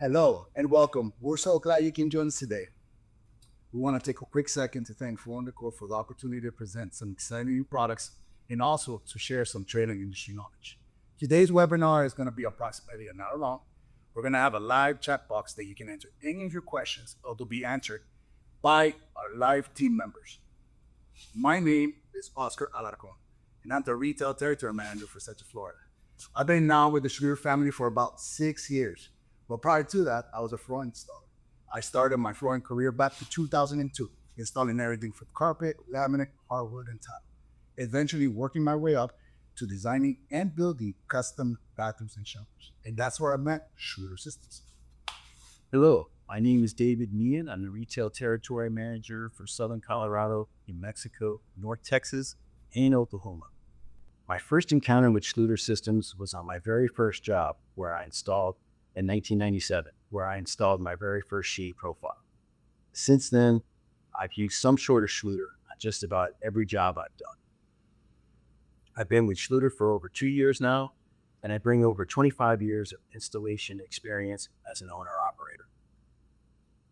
Hello and welcome. We're so glad you can join us today. We want to take a quick second to thank Floor & Decor for the opportunity to present some exciting new products and also to share some trailing industry knowledge. Today's webinar is going to be approximately an hour long. We're going to have a live chat box that you can enter any of your questions, or they'll be answered by our live team members. My name is Oscar Alarcon, and I'm the Retail Territory Manager for Central Florida. I've been now with the Schluter family for about 6 years. But prior to that, I was a floor installer. I started my flooring career back to 2002, installing everything from carpet, laminate, hardwood, and tile. Eventually working my way up to designing and building custom bathrooms and showers. And that's where I met Schluter Systems. Hello, my name is David Meehan. I'm the Retail Territory Manager for Southern Colorado, New Mexico, North Texas, and Oklahoma. My first encounter with Schluter Systems was on my very first job in 1997, where I installed my very first shade profile. Since then, I've used some sort of Schluter on just about every job I've done. I've been with Schluter for over 2 years now, and I bring over 25 years of installation experience as an owner-operator.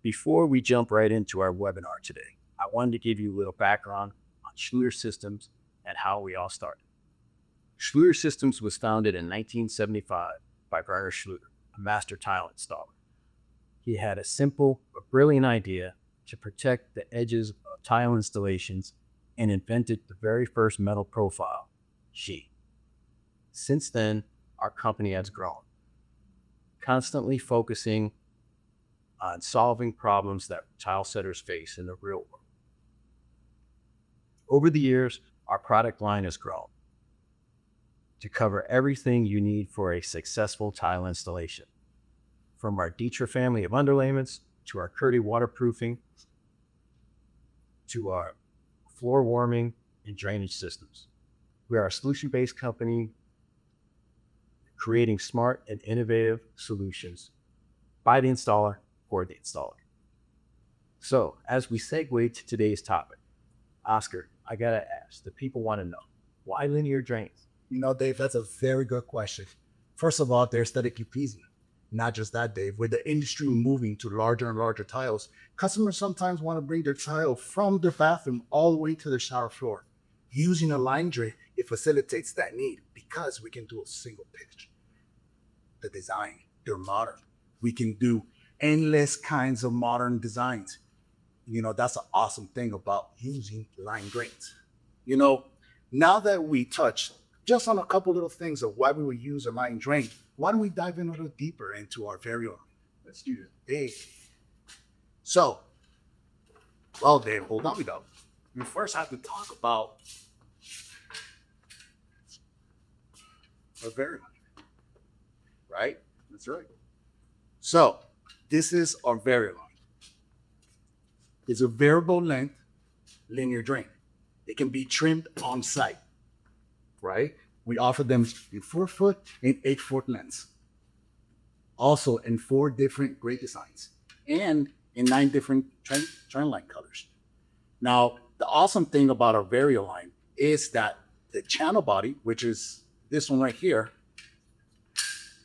Before we jump right into our webinar today, I wanted to give you a little background on Schluter Systems and how we all started. Schluter Systems was founded in 1975 by Werner Schluter, a master tile installer. He had a simple but brilliant idea to protect the edges of tile installations and invented the very first metal profile, sheet. Since then, our company has grown, constantly focusing on solving problems that tile setters face in the real world. Over the years, our product line has grown to cover everything you need for a successful tile installation. From our Decor family of underlayments, to our Curdy waterproofing, to our floor warming and drainage systems. We are a solution-based company creating smart and innovative solutions by the installer for the installer. So as we segue to today's topic, Oscar, I gotta ask, the people wanna know, why linear drains? You know, Dave, that's a very good question. First of all, they're aesthetically pleasing. Not just that, Dave. With the industry moving to larger and larger tiles, customers sometimes want to bring their tile from their bathroom all the way to the shower floor. Using a line drain, it facilitates that need because we can do a single pitch. The design, they're modern. We can do endless kinds of modern designs. You know, that's an awesome thing about using line drains. You know, now that we touched just on a couple little things of why we would use a line drain, why don't we dive in a little deeper into our very own? Let's do this. Hey. So, well, Dave, hold on, we go. We first have to talk about our very line, right? That's right. So, this is our very line. It's a variable length linear drain. It can be trimmed on site. Right? We offer them in 4-foot and 8-foot lengths. Also in 4 different grate designs and in 9 different trend line colors. Now, the awesome thing about our Vario line is that the channel body, which is this one right here,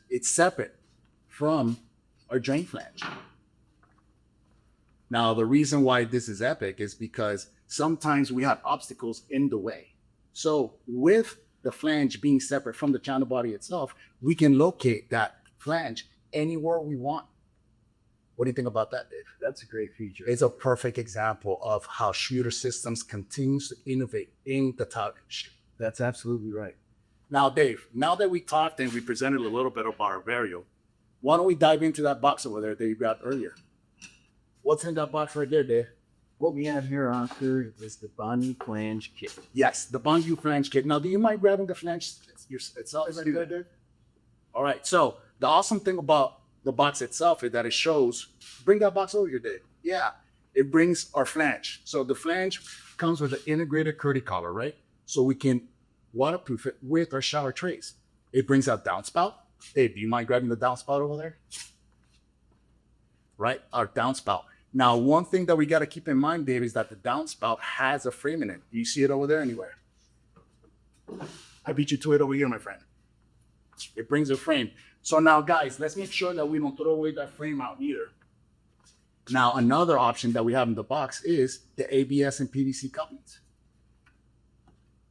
it's separate from our drain flange. Now, the reason why this is epic is because sometimes we have obstacles in the way. So with the flange being separate from the channel body itself, we can locate that flange anywhere we want. What do you think about that, Dave? That's a great feature. It's a perfect example of how Schluter Systems continues to innovate in the tile industry. That's absolutely right. Now, Dave, now that we talked and we presented a little bit about our Vario, why don't we dive into that box over there that you got earlier? What's in that box right there, Dave? What we have here, Oscar, is the Bonnie flange kit. Yes, the Bonju flange kit. Now, do you mind grabbing the flange itself? Is that good, dude? All right. So the awesome thing about the box itself is that it shows. Bring that box over here, Dave. Yeah, it brings our flange. So the flange comes with an integrated Curdy collar, right? So we can waterproof it with our shower trays. It brings out downspout. Dave, do you mind grabbing the downspout over there? Right, our downspout. Now, one thing that we got to keep in mind, Dave, is that the downspout has a frame in it. Do you see it over there anywhere? I beat you to it over here, my friend. It brings a frame. So now, guys, let's make sure that we don't throw away that frame out either. Now, another option that we have in the box is the ABS and PVC couplings.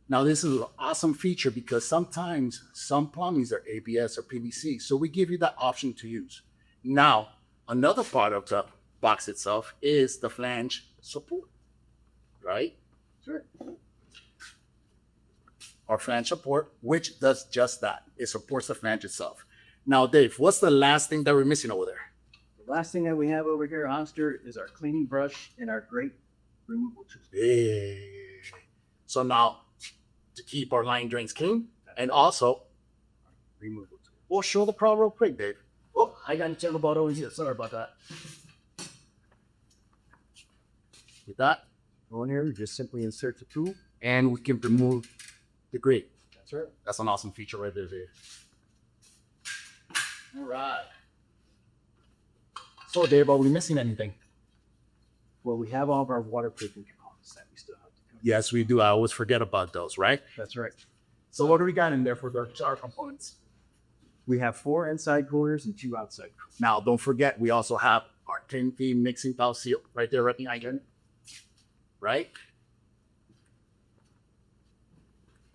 Now, this is an awesome feature because sometimes some plumbings are ABS or PVC, so we give you that option to use. Now, another part of the box itself is the flange support, right? Sure. Our flange support, which does just that. It supports the flange itself. Now, Dave, what's the last thing that we're missing over there? The last thing that we have over here, Oscar, is our cleaning brush and our grate removal tool. Hey. So now, to keep our line drains clean, and also Removal tool. we'll show the pro real quick, Dave. Oh, I got a terrible bottle in here. Sorry about that. With that, Go in here, just simply insert the tool. and we can remove the grate. That's right. That's an awesome feature right there, Dave. All right. So, Dave, are we missing anything? Well, we have all of our waterproofing components that we still have to cover. Yes, we do. I always forget about those, right? That's right. So, what do we got in there for the shower components? We have 4 inside corners and 2 outside corners. Now, don't forget, we also have our 10-feet mixing valve seal right there, right behind you. Right?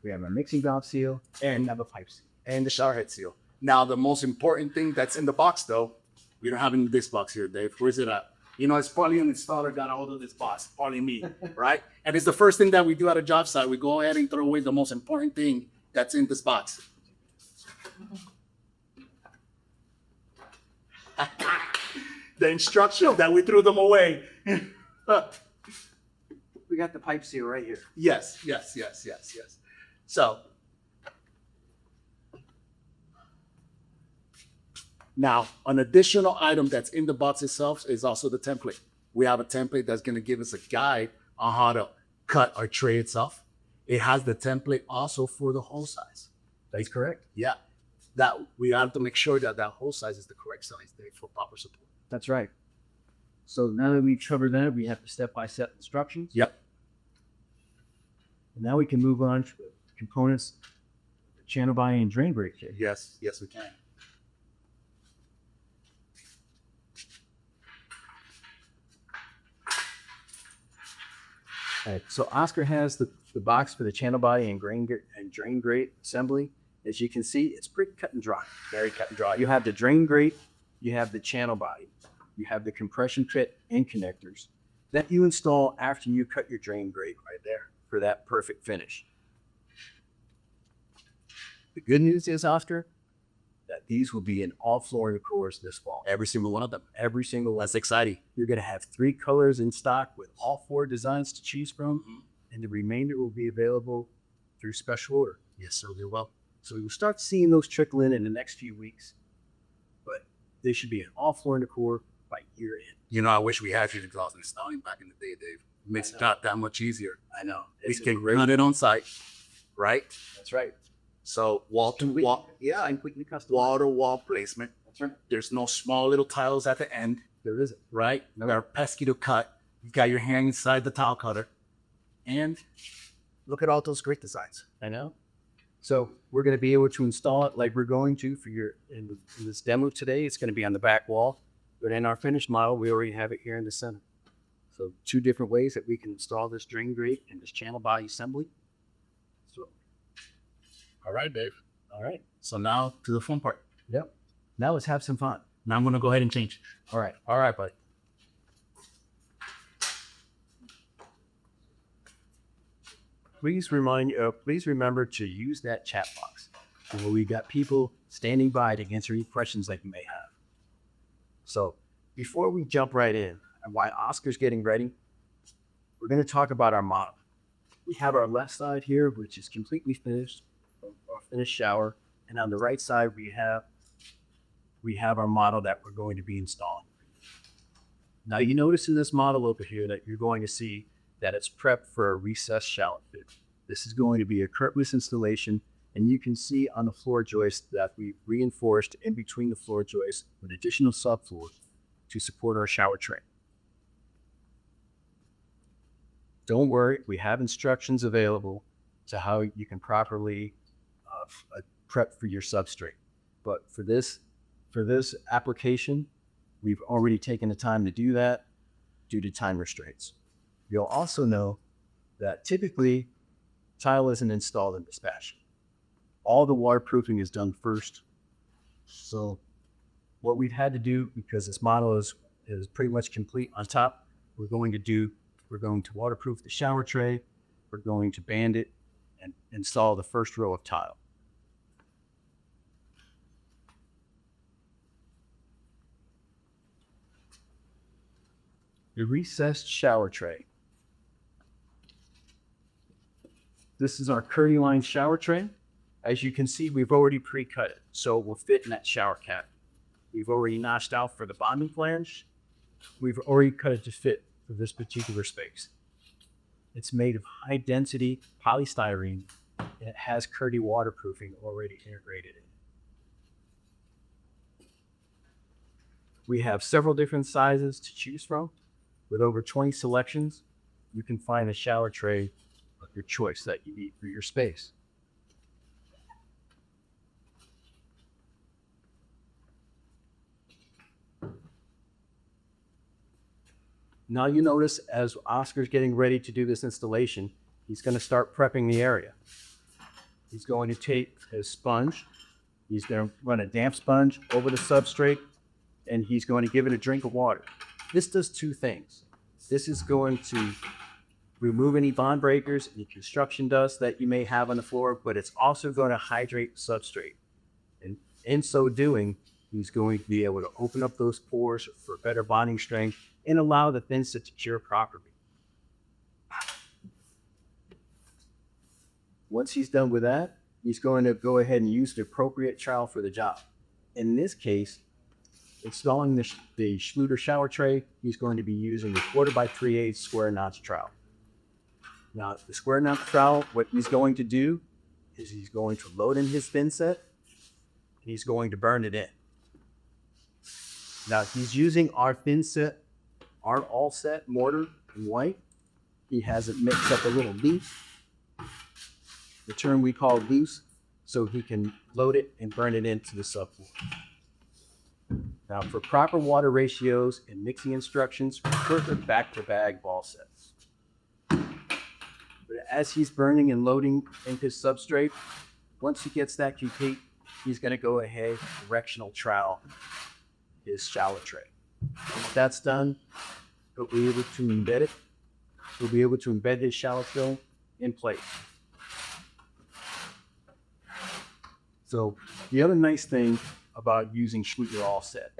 We have a mixing valve seal and we have a pipe seal. And the shower head seal. Now, the most important thing that's in the box, though, we don't have it in this box here, Dave. Where's it at? You know, it's probably an installer got a hold of this box, probably me, right? And it's the first thing that we do at a job site. We go ahead and throw away the most important thing that's in this box. The instruction that we threw them away. We got the pipe seal right here. Yes. So now, an additional item that's in the box itself is also the template. We have a template that's going to give us a guide on how to cut our tray itself. It has the template also for the hole size. That's correct. Yeah, that we have to make sure that that hole size is the correct size there for proper support. That's right. So now that we've covered that, we have the step-by-step instructions. Yep. And now we can move on to the components, the channel body and drain grate kit. Yes, we can. All right, so Oscar has the box for the channel body and drain grate assembly. As you can see, it's pretty cut and dry. Very cut and dry. You have the drain grate, you have the channel body, you have the compression kit and connectors that you install after you cut your drain grate right there for that perfect finish. The good news is, Oscar, that these will be in all flooring decors this fall. Every single one of them. Every single one. That's exciting. You're going to have 3 colors in stock with all 4 designs to choose from, and the remainder will be available through special order. Yes, sir, we will. So we will start seeing those trickle in the next few weeks, but they should be in all flooring decor by year end. You know, I wish we had fusion closet installing back in the day, Dave. It makes it not that much easier. I know. We can run it on site, right? That's right. So wall to wall, Yeah, and completely custom. wall to wall placement. That's right. There's no small little tiles at the end, There isn't. right? No are pesky to cut. You got your hand inside the tile cutter, and look at all those great designs. I know. So we're going to be able to install it like we're going to for your in this demo today. It's going to be on the back wall, but in our finished model, we already have it here in the center. So 2 different ways that we can install this drain grate and this channel body assembly. So, All right, Dave. all right. So now to the fun part. Yep. Now let's have some fun. Now I'm gonna go ahead and change. All right. All right, buddy. Please remember to use that chat box. Where we got people standing by to answer any questions that you may have. So before we jump right in, and while Oscar's getting ready, we're going to talk about our model. We have our left side here, which is completely finished, our finished shower, and on the right side we have our model that we're going to be installing. Now you notice in this model over here that you're going to see that it's prepped for a recessed shallot fit. This is going to be a Curbless installation, and you can see on the floor joist that we reinforced in between the floor joists with additional subfloor to support our shower tray. Don't worry, we have instructions available to how you can properly prep for your substrate. But for this, For this application, we've already taken the time to do that due to time restraints. You'll also know that typically tile isn't installed in this fashion. All the waterproofing is done first. So what we've had to do, because this model is pretty much complete on top, we're going to waterproof the shower tray. We're going to band it and install the first row of tile. The recessed shower tray. This is our curdy line shower tray. As you can see, we've already pre-cut it, so it will fit in that shower cap. We've already notched out for the bonding flange. We've already cut it to fit for this particular space. It's made of high density polystyrene, and it has curdy waterproofing already integrated in. We have several different sizes to choose from. With over 20 selections, you can find a shower tray of your choice that you need for your space. Now you notice as Oscar's getting ready to do this installation, he's going to start prepping the area. He's going to take his sponge, he's going to run a damp sponge over the substrate, and he's going to give it a drink of water. This does two things. This is going to remove any bond breakers, any construction dust that you may have on the floor, but it's also going to hydrate the substrate. And in so doing, he's going to be able to open up those pores for better bonding strength and allow the thin set to cure properly. Once he's done with that, he's going to go ahead and use the appropriate trowel for the job. In this case, installing the Schluter shower tray, he's going to be using the 4x3/8 square notch trowel. Now, the square notch trowel, what he's going to do is he's going to load in his thin set, and he's going to burn it in. Now, he's using our thin set, our all set mortar in white. He has it mixed up a little loose, the term we call loose, so he can load it and burn it into the subfloor. Now, for proper water ratios and mixing instructions, refer to back-to-bag ball sets. But as he's burning and loading in his substrate, once he gets that complete, he's going to go ahead and directional trowel his shower tray. Once that's done, he'll be able to embed it. He'll be able to embed his shower tray in place. So the other nice thing about using Schluter All Set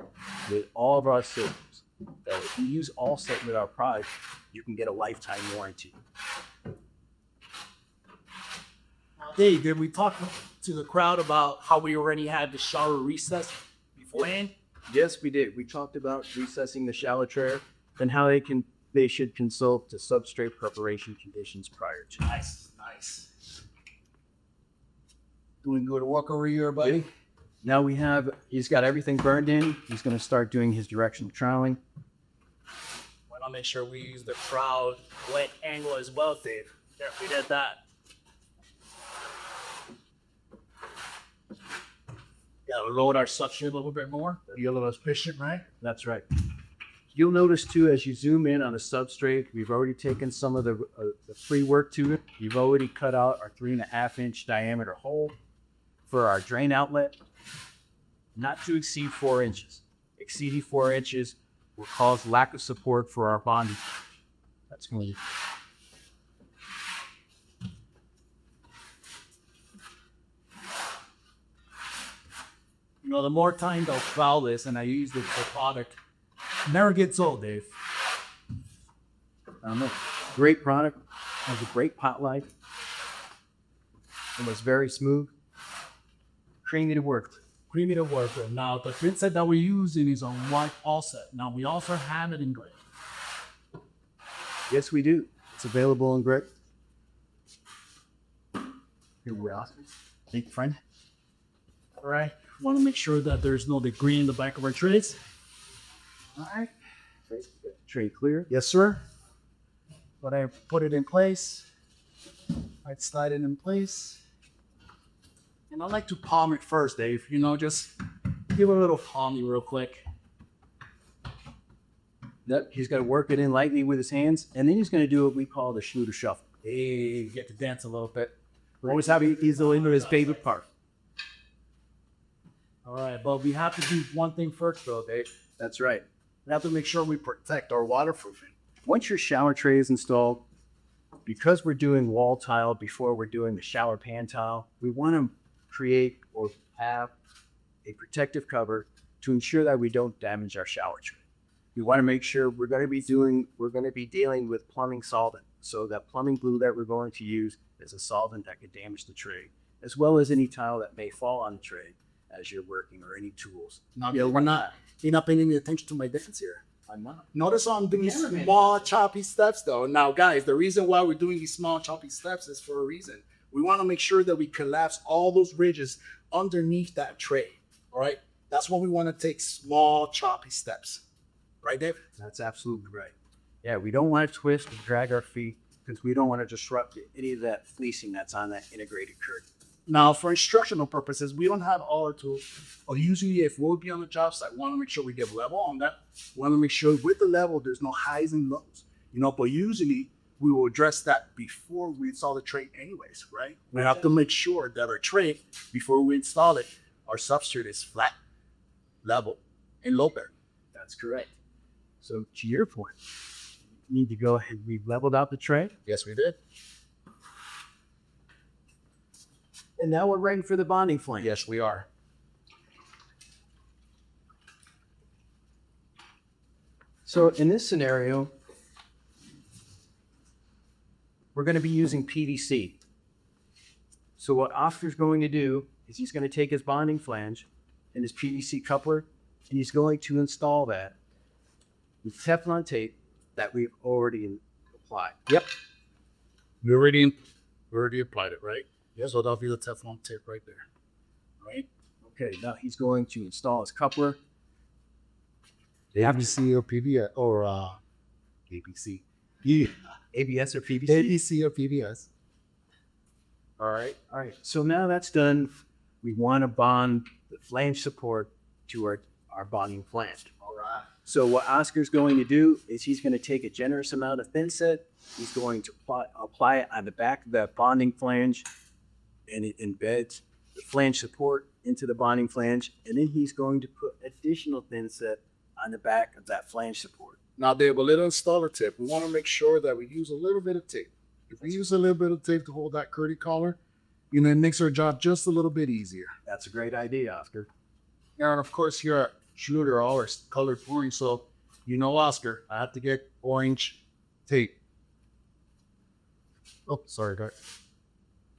with all of our systems, that if you use All Set with our product, you can get a lifetime warranty. Dave, did we talk to the crowd about how we already had the shower recess beforehand? Yes, we did. We talked about recessing the shower tray and how they should consult the substrate preparation conditions prior to. Nice, nice. Doing good work over here, buddy. Now he's got everything burned in. He's going to start doing his directional troweling. Want to make sure we use the crowd wet angle as well, Dave. Yeah, we did that. Yeah, load our substrate a little bit more. Be a little efficient, right? That's right. You'll notice too, as you zoom in on the substrate, we've already taken some of the pre-work to it. We've already cut out our 3.5-inch diameter hole for our drain outlet, not to exceed 4 inches. Exceeding 4 inches will cause lack of support for our bonding. That's going to You know, the more time they'll trial this and I use the product, it never gets old, Dave. I don't know. Great product. Has a great pot life. It was very smooth. Creamy to work with. Creamy to work with. Now, the thin set that we're using is on white offset. Now, we also have it in gray. Yes, we do. It's available in gray. Here we are. Thank you, friend. All right. Want to make sure that there's no debris in the back of our trays. All right. Tray clear. Yes, sir. But I put it in place. I'd slide it in place. And I like to palm it first, Dave. You know, just Give it a little palmy real quick. Yep, he's got to work it in lightly with his hands, and then he's going to do what we call the Schluter shuffle. Hey, get to dance a little bit. We're always having Easel into his favorite part. All right, but we have to do one thing first, though, Dave. That's right. We have to make sure we protect our waterproofing. Once your shower tray is installed, because we're doing wall tile before we're doing the shower pan tile, we want to create or have a protective cover to ensure that we don't damage our shower tray. We want to make sure we're going to be dealing with plumbing solvent. So that plumbing glue that we're going to use is a solvent that could damage the tray, as well as any tile that may fall on the tray as you're working, or any tools. Now, we're not. You're not paying any attention to my dance here. I'm not. Notice I'm doing small, choppy steps, though. Now, guys, the reason why we're doing these small, choppy steps is for a reason. We want to make sure that we collapse all those ridges underneath that tray. All right? That's why we want to take small, choppy steps. Right, Dave? That's absolutely right. Yeah, we don't want to twist and drag our feet because we don't want to disrupt any of that fleecing that's on that integrated curtain. Now, for instructional purposes, we don't have all our tools. Or usually, if we'll be on the job site, we want to make sure we get level on that. We want to make sure with the level, there's no highs and lows. But usually, we will address that before we install the tray anyways, right? We have to make sure that our tray, before we install it, our substrate is flat, level, and low bearing. That's correct. So to your point, you need to go ahead. We've leveled out the tray. Yes, we did. And now we're ready for the bonding flange. Yes, we are. So in this scenario, we're going to be using PVC. So what Oscar's going to do is he's going to take his bonding flange and his PVC coupler, and he's going to install that with Teflon tape that we've already applied. Yep. We already applied it, right? Yeah. So that'll be the Teflon tape right there. Right? Okay, now he's going to install his coupler. ABC or PBS or ABC. Yeah. ABS or PVC? ABC or PBS. All right. So now that's done. We want to bond the flange support to our bonding flange. All right. So what Oscar's going to do is he's going to take a generous amount of thin set. He's going to apply it on the back of that bonding flange, and it embeds the flange support into the bonding flange. And then he's going to put additional thin set on the back of that flange support. Now, Dave, a little installer tip. We want to make sure that we use a little bit of tape. If we use a little bit of tape to hold that curtain collar, it makes our job just a little bit easier. That's a great idea, Oscar. And of course, here at Schluter, always colored orange. So, Oscar, I have to get orange tape. Oh, sorry, guys.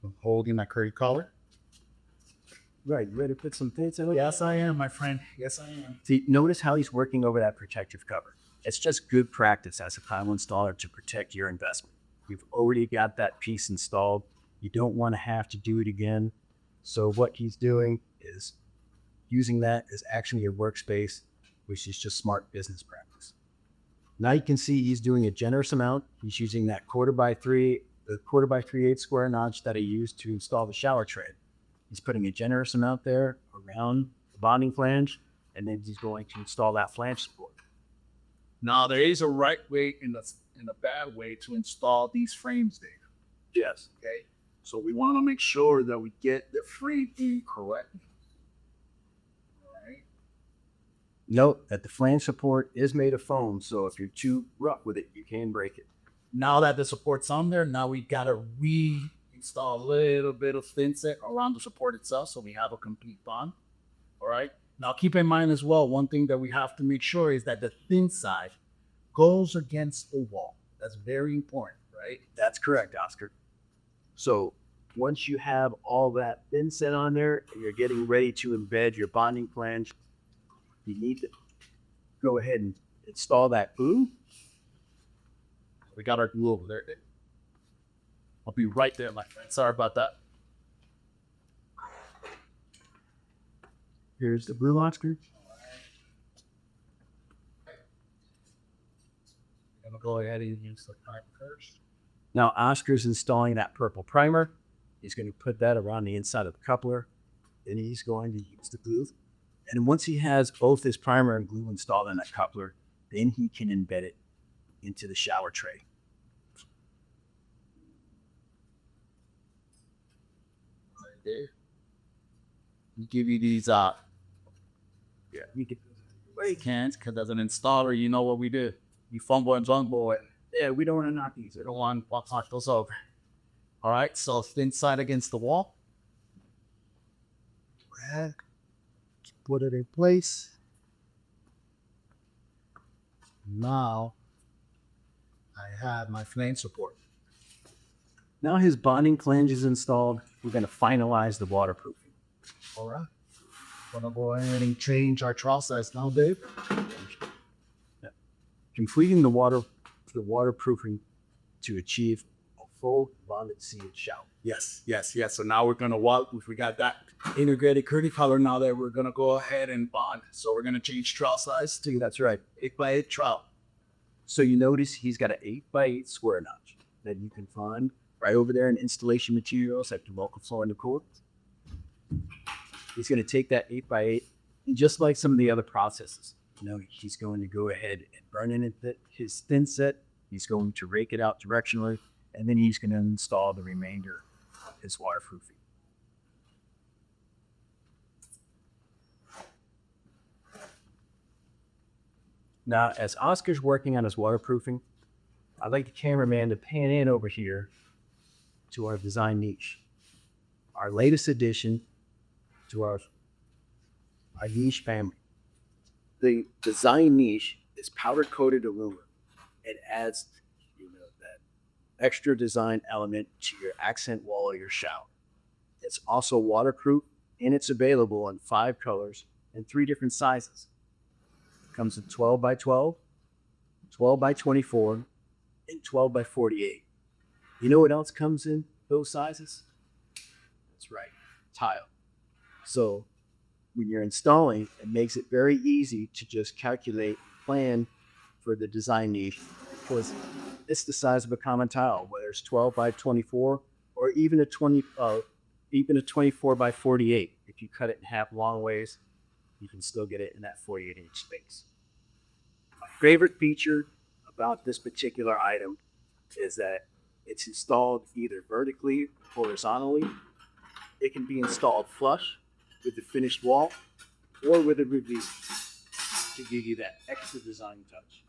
I'm holding that curtain collar. Right, you ready to put some thin set? Yes, I am, my friend. Yes, I am. See, notice how he's working over that protective cover. It's just good practice as a tile installer to protect your investment. You've already got that piece installed. You don't want to have to do it again. So what he's doing is using that as actually a workspace, which is just smart business practice. Now you can see he's doing a generous amount. He's using that 1/4 by 3/8 square notch that I used to install the shower tray. He's putting a generous amount there around the bonding flange, and then he's going to install that flange support. Now, there is a right way and a bad way to install these frames, Dave. Yes. Okay. So we want to make sure that we get the frame in correct. All right. Note that the flange support is made of foam, so if you're too rough with it, you can break it. Now that the support's on there, now we got to reinstall a little bit of thin set around the support itself so we have a complete bond. All right. Now, keep in mind as well, one thing that we have to make sure is that the thin side goes against the wall. That's very important, right? That's correct, Oscar. So once you have all that thin set on there and you're getting ready to embed your bonding flange, you need to go ahead and install that glue. We got our glue over there, Dave. I'll be right there, my friend. Sorry about that. Here's the glue, Oscar. I'm gonna go ahead and use the primer first. Now Oscar's installing that purple primer. He's going to put that around the inside of the coupler. Then he's going to use the glue And once he has both his primer and glue installed in that coupler, then he can embed it into the shower tray. Right there. We give you these Yeah, you can. spray cans because as an installer, you know what we do. You fumble and jumble it. Yeah, we don't want to knock these. You don't want to knock those over. All right, so thin side against the wall. Put it in place. Now I have my flange support. Now his bonding flange is installed. We're going to finalize the waterproofing. All right. Gonna go ahead and change our trowel size now, Dave. Completing the waterproofing to achieve a full bonded seated shower. Yes. So now we're gonna we got that integrated curly color now that we're gonna go ahead and bond. So we're gonna change trowel size to That's right. 8x8 trowel. So you notice he's got an 8x8 square notch that you can find right over there in installation materials at the local Floor and Decor. He's going to take that 8x8, and just like some of the other processes, he's going to go ahead and burn in his thin set. He's going to rake it out directionally, and then he's going to install the remainder of his waterproofing. Now, as Oscar's working on his waterproofing, I'd like the cameraman to pan in over here to our design niche, our latest addition to our niche family. The design niche is powder coated aluminum. It adds that extra design element to your accent wall or your shower. It's also waterproof, and it's available in 5 colors and 3 different sizes. It comes in 12x12, 12x24, and 12x48. You know what else comes in those sizes? That's right, tile. So when you're installing, it makes it very easy to just calculate, plan for the design niche, because it's the size of a common tile, whether it's 12x24 or even a 24x48. If you cut it in half long ways, you can still get it in that 48-inch space. My favorite feature about this particular item is that it's installed either vertically or horizontally. It can be installed flush with the finished wall or with a review to give you that extra design touch.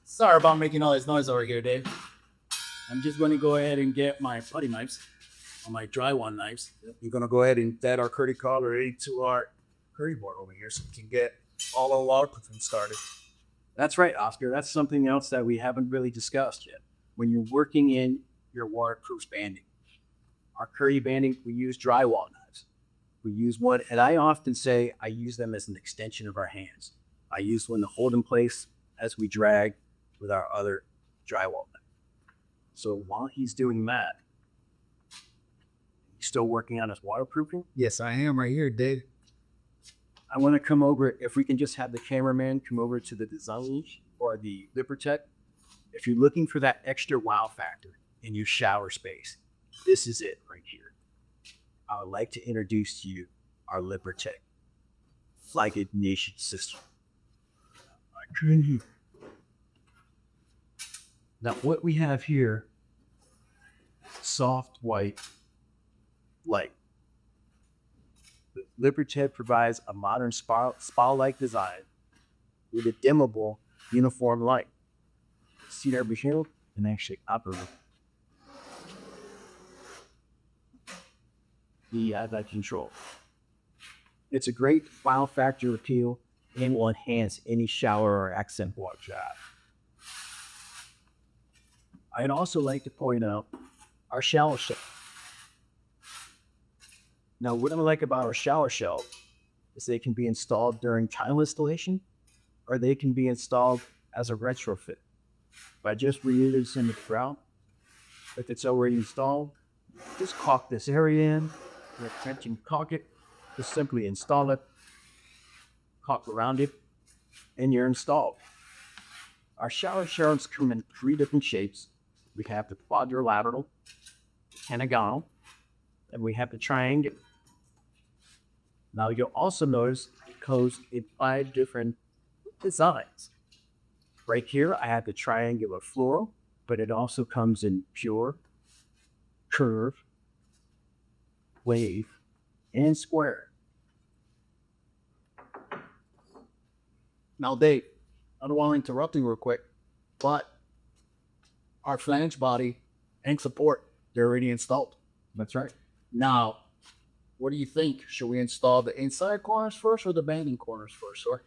Sorry about making all this noise over here, Dave. I'm just going to go ahead and get my putty knives, or my drywall knives. We're going to go ahead and add our curdy color into our curdy board over here so we can get all our waterproofing started. That's right, Oscar. That's something else that we haven't really discussed yet. When you're working in your waterproof banding, our curdy banding, we use drywall knives. We use one, and I often say I use them as an extension of our hands. I use one to hold in place as we drag with our other drywall knife. So while he's doing that, he's still working on his waterproofing. Yes, I am right here, Dave. I want to come over, if we can just have the cameraman come over to the design niche or the LiberTech. If you're looking for that extra wow factor in your shower space, this is it right here. I would like to introduce to you our LiberTech flag ignition system. Now what we have here, soft white light. The LiberTech provides a modern spa-like design with a dimmable uniform light. See that over here? And actually operate. The that control. It's a great wow factor appeal and will enhance any shower or accent water job. I'd also like to point out our shower shelf. Now, what I like about our shower shelf is they can be installed during tile installation, or they can be installed as a retrofit by just reusing the grout. If it's already installed, just caulk this area in, and caulk it. Just simply install it, caulk around it, and you're installed. Our shower shelves come in 3 different shapes. We have the quadrilateral, pentagonal, and we have the triangle. Now you'll also notice it comes in 5 different designs. Right here, I have the triangular floral, but it also comes in pure, curve, wave, and square. Now, Dave, I don't want to interrupt you real quick, but our flange body and support, they're already installed. That's right. Now, what do you think? Should we install the inside corners first or the banding corners first? Or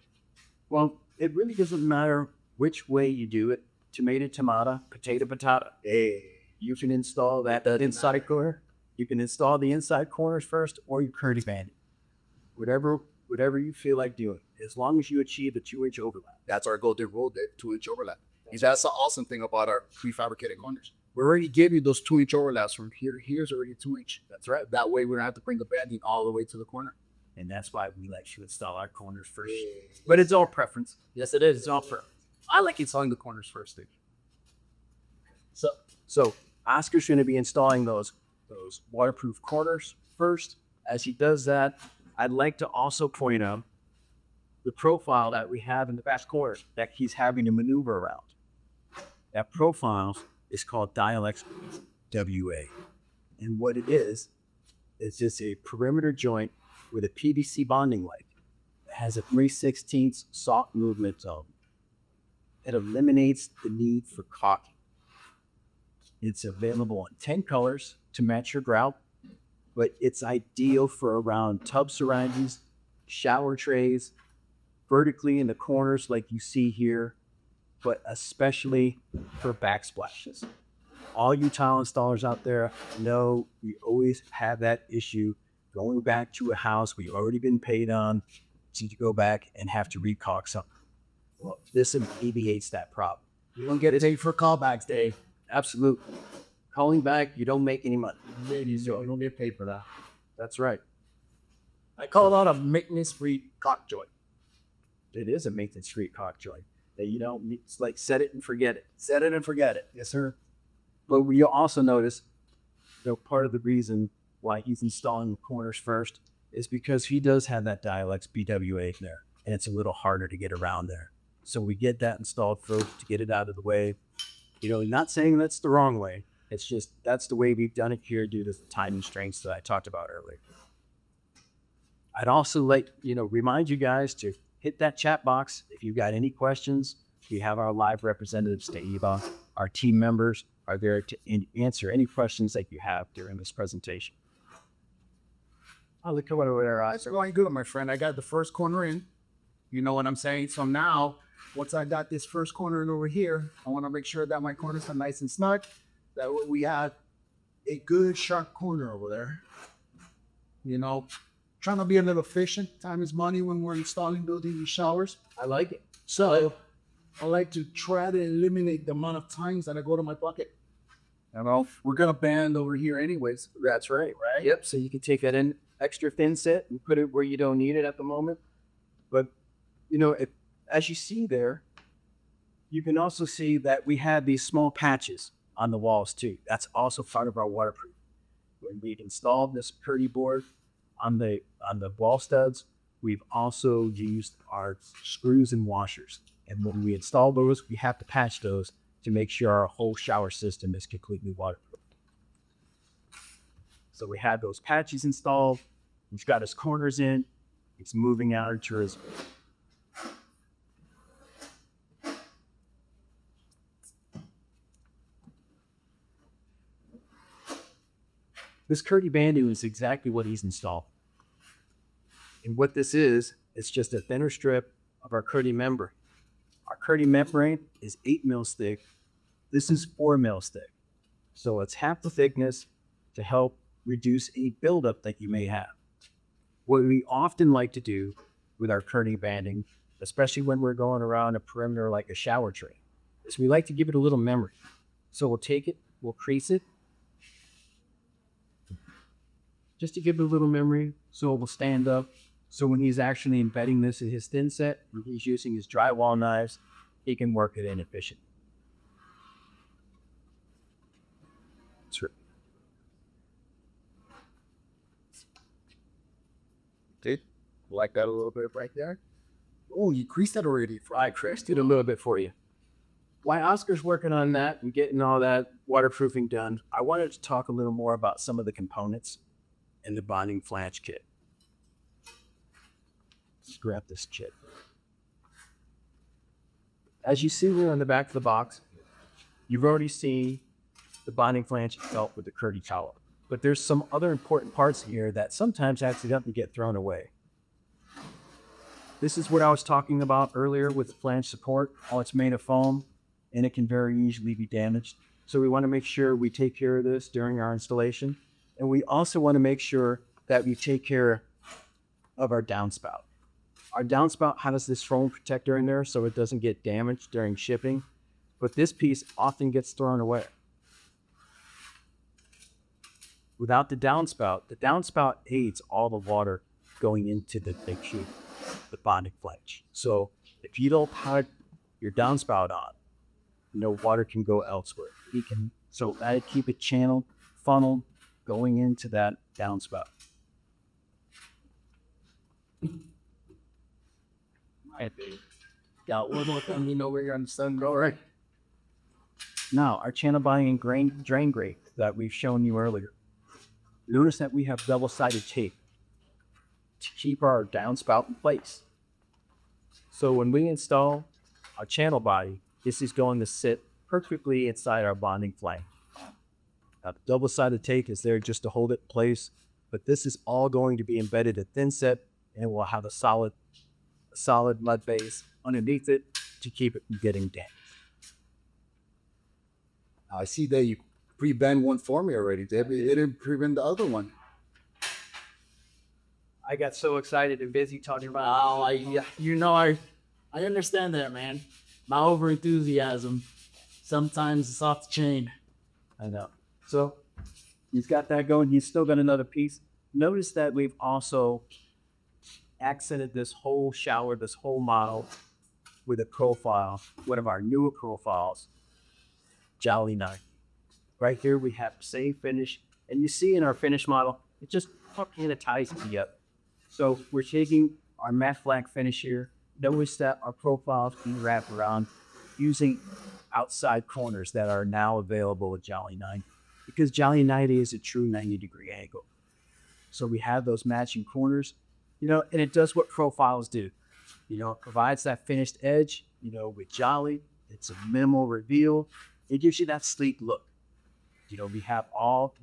Well, it really doesn't matter which way you do it. Tomato, tomato, potato, potato. hey, You can install that inside corner. You can install the inside corners first, or you curdy band it. Whatever you feel like doing, as long as you achieve the 2-inch overlap. that's our golden rule, Dave, 2-inch overlap. That's the awesome thing about our prefabricated corners. We already give you those 2-inch overlaps from here to here's already 2-inch. That's right. That way we don't have to bring the banding all the way to the corner. And that's why we like to install our corners first. But it's all preference. Yes, it is. It's all preference. I like installing the corners first, Dave. So Oscar's going to be installing those waterproof corners first. As he does that, I'd like to also point out the profile that we have in the back corner that he's having to maneuver around. That profile is called Dialex WA. And what it is just a perimeter joint with a PVC bonding leg. It has a 3/16 soft movement zone. It eliminates the need for caulking. It's available in 10 colors to match your grout, but it's ideal for around tub surroundings, shower trays, vertically in the corners like you see here, but especially for backsplashes. All you tile installers out there know we always have that issue going back to a house we've already been paid on to go back and have to recaulk something. Well, this alleviates that problem. You don't get paid for callbacks, Dave. Absolutely. Calling back, you don't make any money. You don't get paid for that. That's right. I call that a maintenance-free cock joint. It is a maintenance street cock joint. That you don't, it's like set it and forget it. Set it and forget it. Yes, sir. But you'll also notice, part of the reason why he's installing the corners first is because he does have that Dialex BWA there, and it's a little harder to get around there. So we get that installed first to get it out of the way. Not saying that's the wrong way. It's just that's the way we've done it here due to the time constraints that I talked about earlier. I'd also like, remind you guys to hit that chat box if you've got any questions. We have our live representatives to EVA. Our team members are there to answer any questions that you have during this presentation. I'll look over there. That's going good, my friend. I got the first corner in. You know what I'm saying? So now, once I got this first corner in over here, I want to make sure that my corners are nice and snug. That way we have a good sharp corner over there. Trying to be a little efficient. Time is money when we're installing building showers. I like it. So I like to try to eliminate the amount of times that I go to my bucket. We're going to band over here anyways. That's right. Yep. So you can take that in extra thin set and put it where you don't need it at the moment. But, as you see there, you can also see that we have these small patches on the walls too. That's also part of our waterproof. When we've installed this purdy board on the wall studs, we've also used our screws and washers. And when we install those, we have to patch those to make sure our whole shower system is completely waterproof. So we had those patches installed. He's got his corners in. He's moving out to his. This Curdy Bandu is exactly what he's installed. And what this is, it's just a thinner strip of our Curdy membrane. Our Curdy membrane is 8 mils thick. This is 4 mils thick. So it's half the thickness to help reduce any buildup that you may have. What we often like to do with our Curdy banding, especially when we're going around a perimeter like a shower tray, is we like to give it a little memory. So we'll take it, we'll crease it, just to give it a little memory so it will stand up. So when he's actually embedding this in his thin set, when he's using his drywall knives, he can work it in efficiently. That's right. Dude, Like that a little bit right there. Oh, you creased that already. I creased it a little bit for you. While Oscar's working on that and getting all that waterproofing done, I wanted to talk a little more about some of the components in the bonding flange kit. Let's grab this kit. As you see here on the back of the box, you've already seen the bonding flange itself with the curdy collar. But there's some other important parts here that sometimes accidentally get thrown away. This is what I was talking about earlier with the flange support. Oh, it's made of foam and it can very easily be damaged. So we want to make sure we take care of this during our installation. And we also want to make sure that we take care of our downspout. Our downspout has this foam protector in there so it doesn't get damaged during shipping. But this piece often gets thrown away. Without the downspout aids all the water going into the tube, the bonding flange. So if you don't have your downspout on, no water can go elsewhere. So I keep it channeled, funneled, going into that downspout. Got one more thing, you know where you're on the sun go, right? Now, our channel bonding and drain grate that we've shown you earlier. Notice that we have double-sided tape to keep our downspout in place. So when we install our channel body, this is going to sit perfectly inside our bonding flange. Now, the double-sided tape is there just to hold it in place, but this is all going to be embedded at thin set, and we'll have a solid mud base underneath it to keep it from getting damaged. I see that you pre-bend one for me already, Deb. It didn't pre-bend the other one. I got so excited and busy talking about I understand that, man. My over enthusiasm. Sometimes it's off the chain. I know. So he's got that going. He's still got another piece. Notice that we've also accented this whole shower, this whole model with a profile, one of our newer profiles, Jolly 9. Right here we have the same finish. And you see in our finish model, it just kind of ties me up. So we're taking our matte black finish here. Notice that our profiles can wrap around using outside corners that are now available at Jolly 9, because Jolly 90 is a true 90-degree angle. So we have those matching corners, and it does what profiles do. It provides that finished edge, with Jolly. It's a minimal reveal. It gives you that sleek look. We have all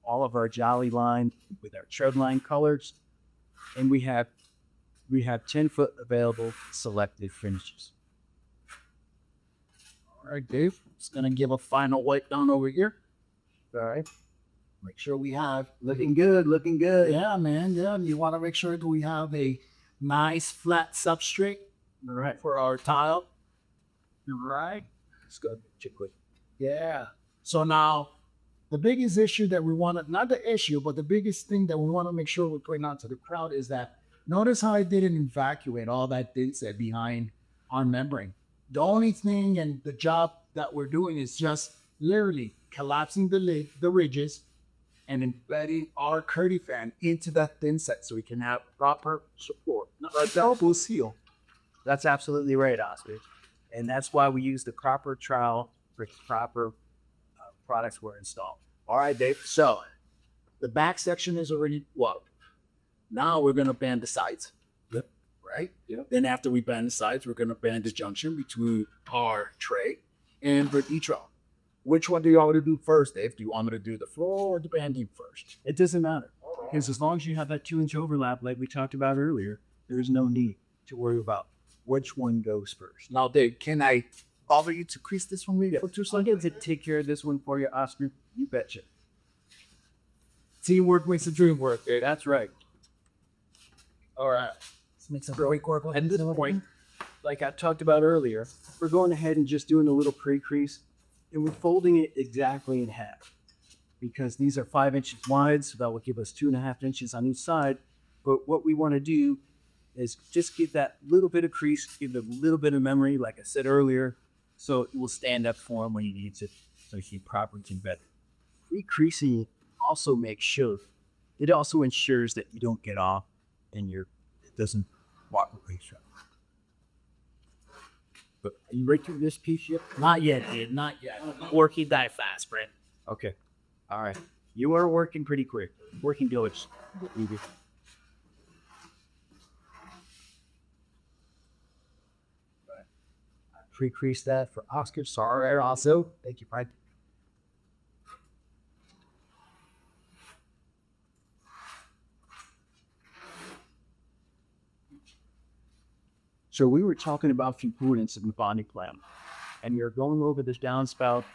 of our Jolly line with our tread line colors, and we have 10-foot available selected finishes. All right, Dave. Just gonna give a final wipe down over here. All right. Make sure we have Looking good. Yeah, man. Yeah, you want to make sure that we have a nice flat substrate. All right. For our tile. Right. Let's go check quick. Yeah. So now, the biggest issue that we want to, not the issue, but the biggest thing that we want to make sure we're putting out to the crowd is that notice how I didn't evacuate all that thin set behind our membrane. The only thing and the job that we're doing is just literally collapsing the lid, the ridges, and embedding our curdy fan into that thin set so we can have proper support. A double seal. That's absolutely right, Oscar. And that's why we use the proper trowel for proper products were installed. All right, Dave. So the back section is already plugged. Now we're going to band the sides. Yep. Right? Yep. Then after we band the sides, we're going to band the junction between our tray and the e-trowel. Which one do you want me to do first, Dave? Do you want me to do the floor or the banding first? It doesn't matter. Because as long as you have that 2-inch overlap like we talked about earlier, there's no need to worry about which one goes first. Now, Dave, can I bother you to crease this one for 2 So I seconds? get to take care of this one for you, Oscar. You betcha. Teamwork makes the dream work, Dave. That's right. All right. Let's make some really core. At this point, like I talked about earlier, we're going ahead and just doing a little pre-crease, and we're folding it exactly in half because these are 5 inches wide, so that will give us 2.5 inches on each side. But what we want to do is just get that little bit of crease, give it a little bit of memory, like I said earlier, so it will stand up for him when he needs it, so he properly embedded. Pre-creasing also makes sure, it also ensures that you don't get off in your doesn't waterproof. But are you ready to do this piece yet? Not yet, dude. Not yet. Working that fast, Brent. Okay. All right. You are working pretty quick. Working diligently. Pre-crease that for Oscar. Sorry, also. Thank you, Pride. So we were talking about components in the bonding plan, and you're going over this downspout,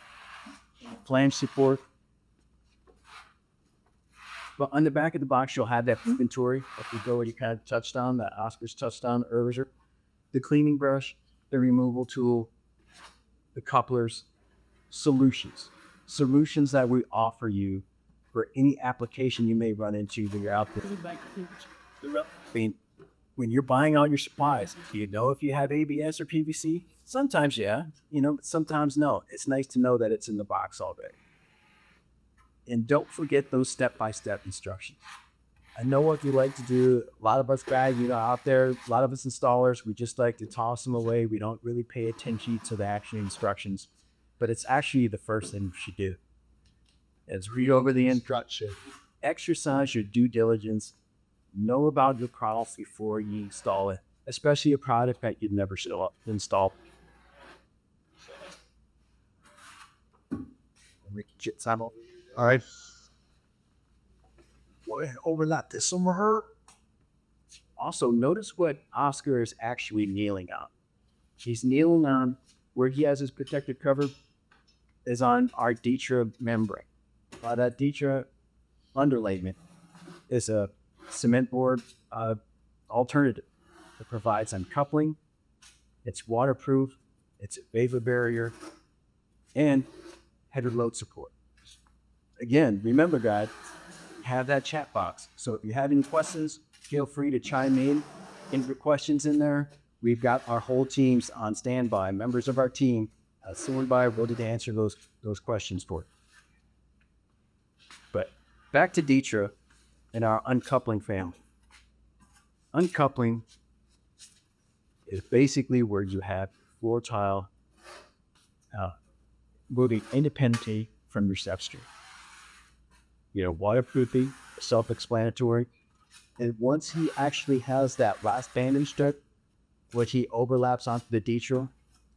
flange support. But on the back of the box, you'll have that inventory of the door you kind of touched on, that Oscar's touched on earlier. The cleaning brush, the removal tool, the couplers, solutions that we offer you for any application you may run into when you're out there. I mean, when you're buying all your supplies, do you know if you have ABS or PVC? Sometimes, yeah, but sometimes no. It's nice to know that it's in the box already. And don't forget those step-by-step instructions. I know what you like to do. A lot of us guys, out there, a lot of us installers, we just like to toss them away. We don't really pay attention to the actual instructions, but it's actually the first thing you should do. Is read over the instructions, exercise your due diligence, know about your product before you install it, especially a product that you'd never install. All right. Overlap this some of her. Also, notice what Oscar is actually kneeling on. He's kneeling on where he has his protective cover is on our Decor membrane. That Decor underlayment is a cement board alternative that provides uncoupling. It's waterproof. It's a vapor barrier and header load support. Again, remember, guys, have that chat box. So if you have any questions, feel free to chime in your questions in there. We've got our whole teams on standby, members of our team, standby, ready to answer those questions for you. But back to Decor and our uncoupling family. Uncoupling is basically where you have floor tile moving independently from your substrate. Waterproofing, self-explanatory. And once he actually has that last banding strip, which he overlaps onto the Decor,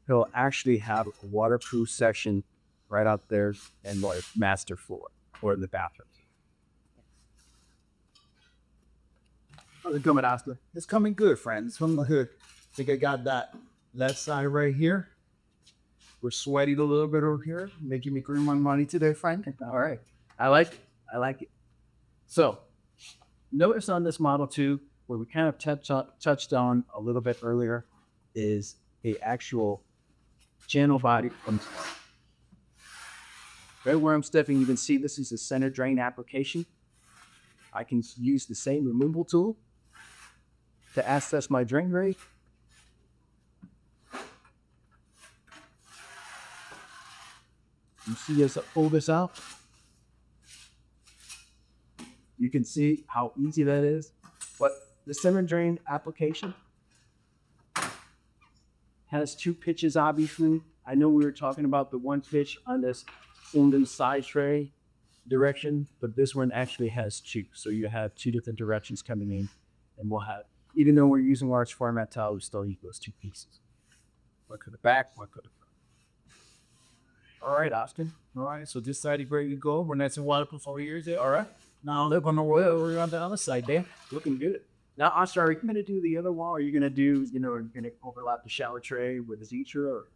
he'll actually have a waterproof section right out there in the master floor or the bathroom. How's it coming, Oscar? It's coming good, friend. It's coming good. I think I got that left side right here. We're sweating a little bit over here, making me earn my money today, friend. All right. I like it. So notice on this model too, where we kind of touched on a little bit earlier, is a actual channel body. Right where I'm stepping, you can see this is a center drain application. I can use the same removal tool to access my drain rate. You see as I pull this out, you can see how easy that is. But the center drain application has two pitches, obviously. I know we were talking about the one pitch on this Sinden side tray direction, but this one actually has two. So you have two different directions coming in, and we'll have, even though we're using large format tile, we still use those two pieces. One to the back, one to the front. All right, Austin. All right, so this side is ready to go. We're nice and waterproof over here. Is it all right? Now look on the way over on the other side there. Looking good. Now, Austin, are you going to do the other wall? Are you going to do, are you going to overlap the shower tray with the Decor? Or?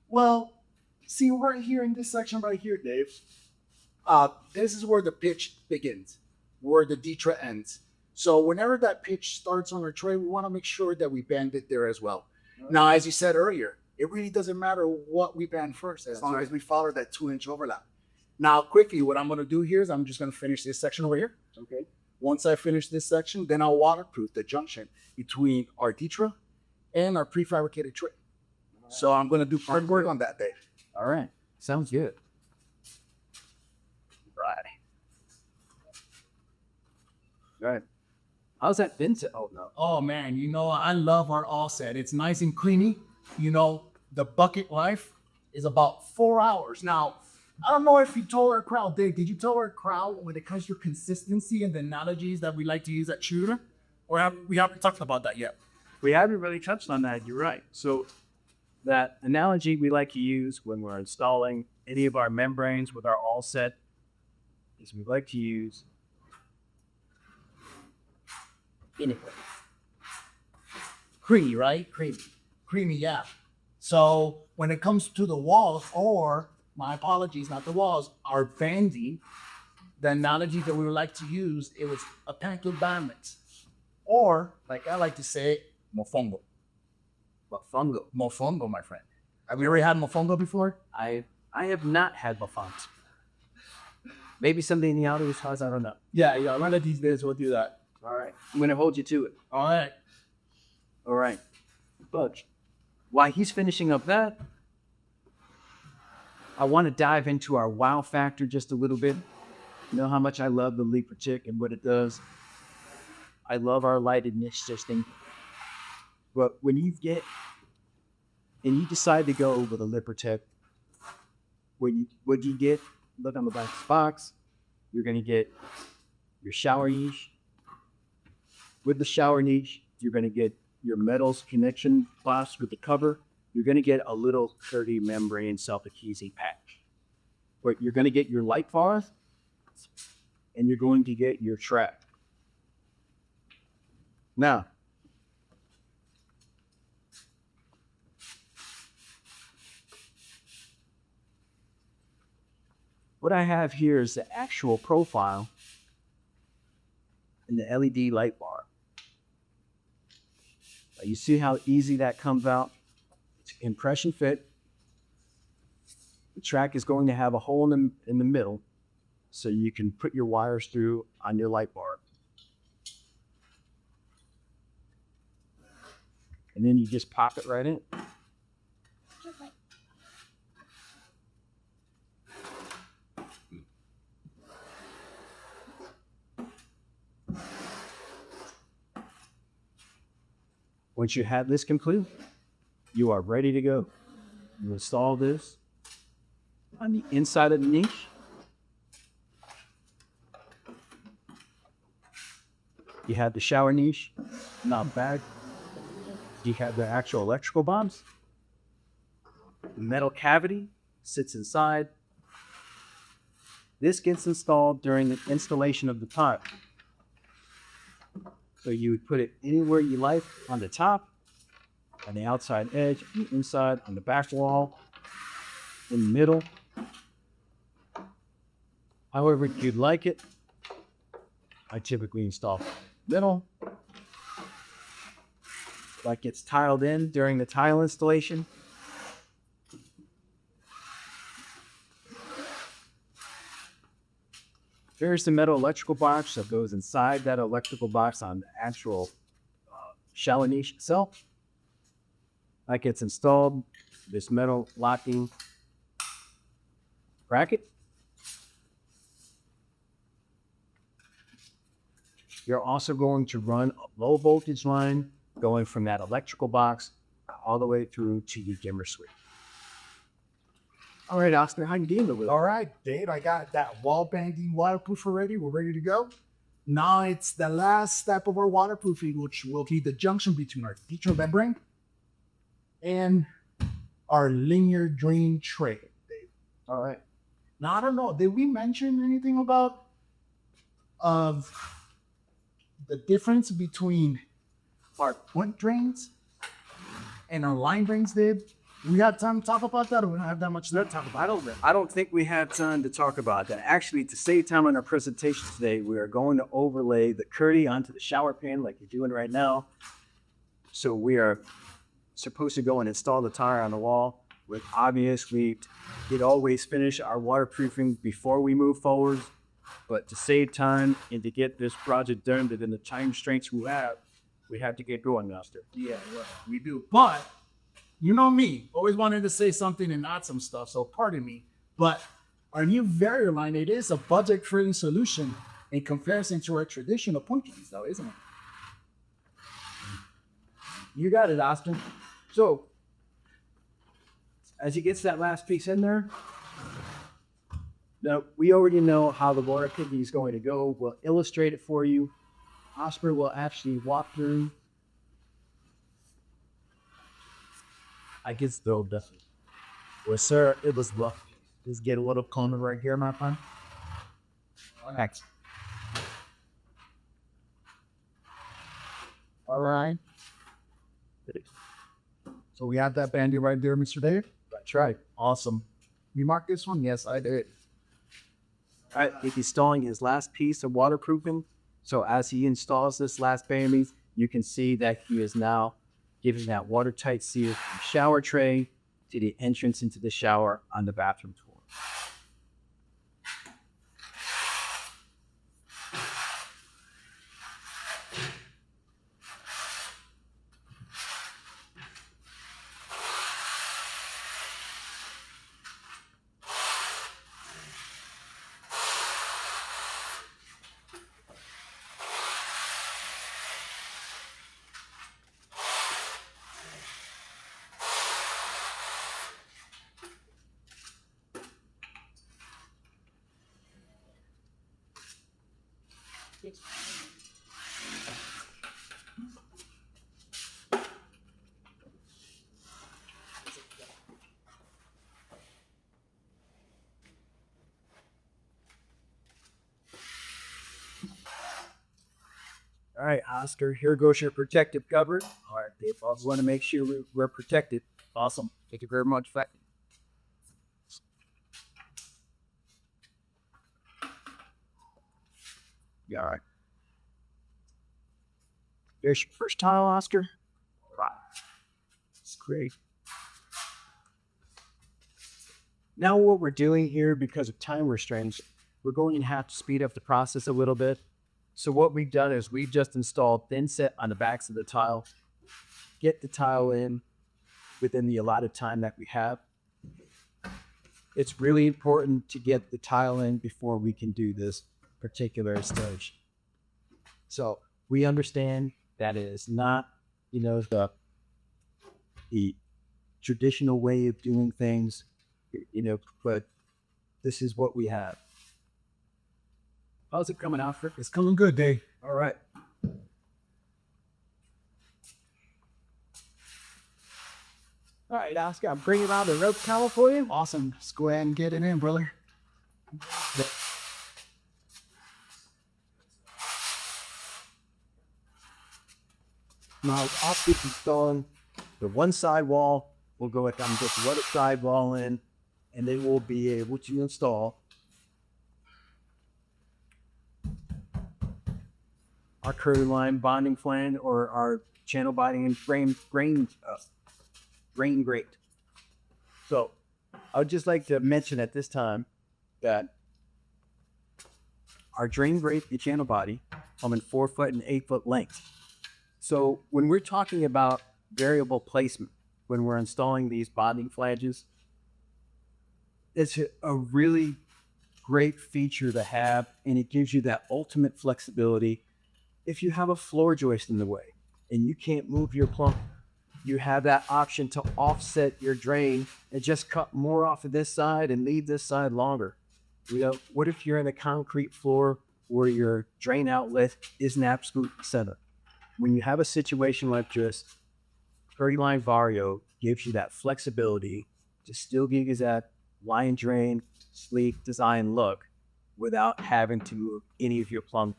Well, see, right here in this section right here, Dave, this is where the pitch begins, where the Decor ends. So whenever that pitch starts on our tray, we want to make sure that we bend it there as well. Right. Now, as you said earlier, it really doesn't matter what we bend first, as long as we follow that 2-inch overlap. Now, quickly, what I'm going to do here is I'm just going to finish this section over here. Okay. Once I finish this section, then I'll waterproof the junction between our Decor and our prefabricated tray. Right. So I'm going to do hard work on that, Dave. All right. Sounds good. Right. All right. How's that been to? Oh no. Oh man, I love our all set. It's nice and creamy. The bucket life is about 4 hours. Now, I don't know if you told our crowd, Dave, did you tell our crowd when it comes to consistency and the analogies that we like to use at Schluter? Or we haven't talked about that yet? We haven't really touched on that. You're right. So that analogy we like to use when we're installing any of our membranes with our all set is we like to use Creamy, right? Creamy, yeah. So when it comes to the walls, or my apologies, not the walls, our banding, the analogy that we would like to use, it was a pack of balance. Or, like I like to say, mofongo. Mofongo, my friend. Have you ever had mofongo before? I have not had mofongo. Maybe somebody in the audience has, I don't know. Yeah, one of these days we'll do that. All right. I'm going to hold you to it. All right. All right. But while he's finishing up that, I want to dive into our wow factor just a little bit. You know how much I love the leak tick and what it does. I love our lighted niche system. But when you get and you decide to go with a lip protect, what you get, look on the back of the box, you're going to get your shower niche. With the shower niche, you're going to get your metals connection clasp with the cover. You're going to get a little 30 membrane self-adhesive patch. But you're going to get your light bars, and you're going to get your track. Now, what I have here is the actual profile in the LED light bar. You see how easy that comes out? It's impression fit. The track is going to have a hole in the middle so you can put your wires through on your light bar. And then you just pop it right in. Once you have this complete, you are ready to go. You install this on the inside of the niche. You have the shower niche, not bad. You have the actual electrical bombs. The metal cavity sits inside. This gets installed during the installation of the tile. So you would put it anywhere you like, on the top, on the outside edge, on the inside, on the back wall, in the middle. However you'd like it. I typically install middle. That gets tiled in during the tile installation. There's the metal electrical box that goes inside that electrical box on the actual shower niche itself. That gets installed, this metal locking bracket. You're also going to run a low voltage line going from that electrical box all the way through to your dimmer switch. All right, Oscar, how you dealing with it? All right, Dave, I got that wall banging waterproof already. We're ready to go. Now it's the last step of our waterproofing, which will be the junction between our feature membrane and our linear drain tray, Dave. All right. Now, I don't know, did we mention anything about the difference between our point drains and our line drains, Dave? We had time to talk about that, or we don't have that much time to talk about it? I don't think we have time to talk about that. Actually, to save time on our presentation today, we are going to overlay the Curdy onto the shower pan like you're doing right now. So we are supposed to go and install the tire on the wall. With obviously, we'd always finish our waterproofing before we move forward. But to save time and to get this project done within the time constraints we have to get going, Master. Yeah, well, we do. But you know me, always wanted to say something and add some stuff, so pardon me. But our new barrier line, it is a budget-friendly solution in comparison to our traditional pumpkins, though, isn't it? You got it, Austin. So, as he gets that last piece in there, now we already know how the water picking is going to go. We'll illustrate it for you. Oscar will actually walk through. I get still definitely. Well, sir, it was rough. Just get a little corner right here, my friend. Next. All right. So we have that bandy right there, Mr. Dave? That's right. Awesome. You marked this one? Yes, I did. All right, he's installing his last piece of waterproofing. So as he installs this last bandy, you can see that he is now giving that watertight seal from the shower tray to the entrance into the shower on the bathroom floor. All right, Oscar, here goes your protective cover. All right, Dave, I want to make sure we're protected. Awesome. Thank you very much. Yeah, all right. There's your first tile, Oscar. Right. That's great. Now what we're doing here, because of time restraints, we're going to have to speed up the process a little bit. So what we've done is we've just installed thin set on the backs of the tile, get the tile in within the allotted time that we have. It's really important to get the tile in before we can do this particular installation. So we understand that it is not, the traditional way of doing things, but this is what we have. How's it coming out, Frick? It's coming good, Dave. All right. All right, Oscar, I'm bringing out the rope towel for you. Awesome. Let's go ahead and get it in, brother. Now, Oscar's installing the one side wall. We'll go ahead and get the other side wall in, and then we'll be able to install our curly line bonding flange or our channel bonding and grain grate. So I would just like to mention at this time that our drain grate and channel body come in 4 foot and 8 foot length. So when we're talking about variable placement, when we're installing these bonding flanges, it's a really great feature to have, and it gives you that ultimate flexibility. If you have a floor joist in the way and you can't move your plumb, you have that option to offset your drain and just cut more off of this side and leave this side longer. What if you're in a concrete floor where your drain outlet is an absolute center? When you have a situation like this, 30-line Vario gives you that flexibility to still give you that line drain, sleek design look without having to move any of your plumbing.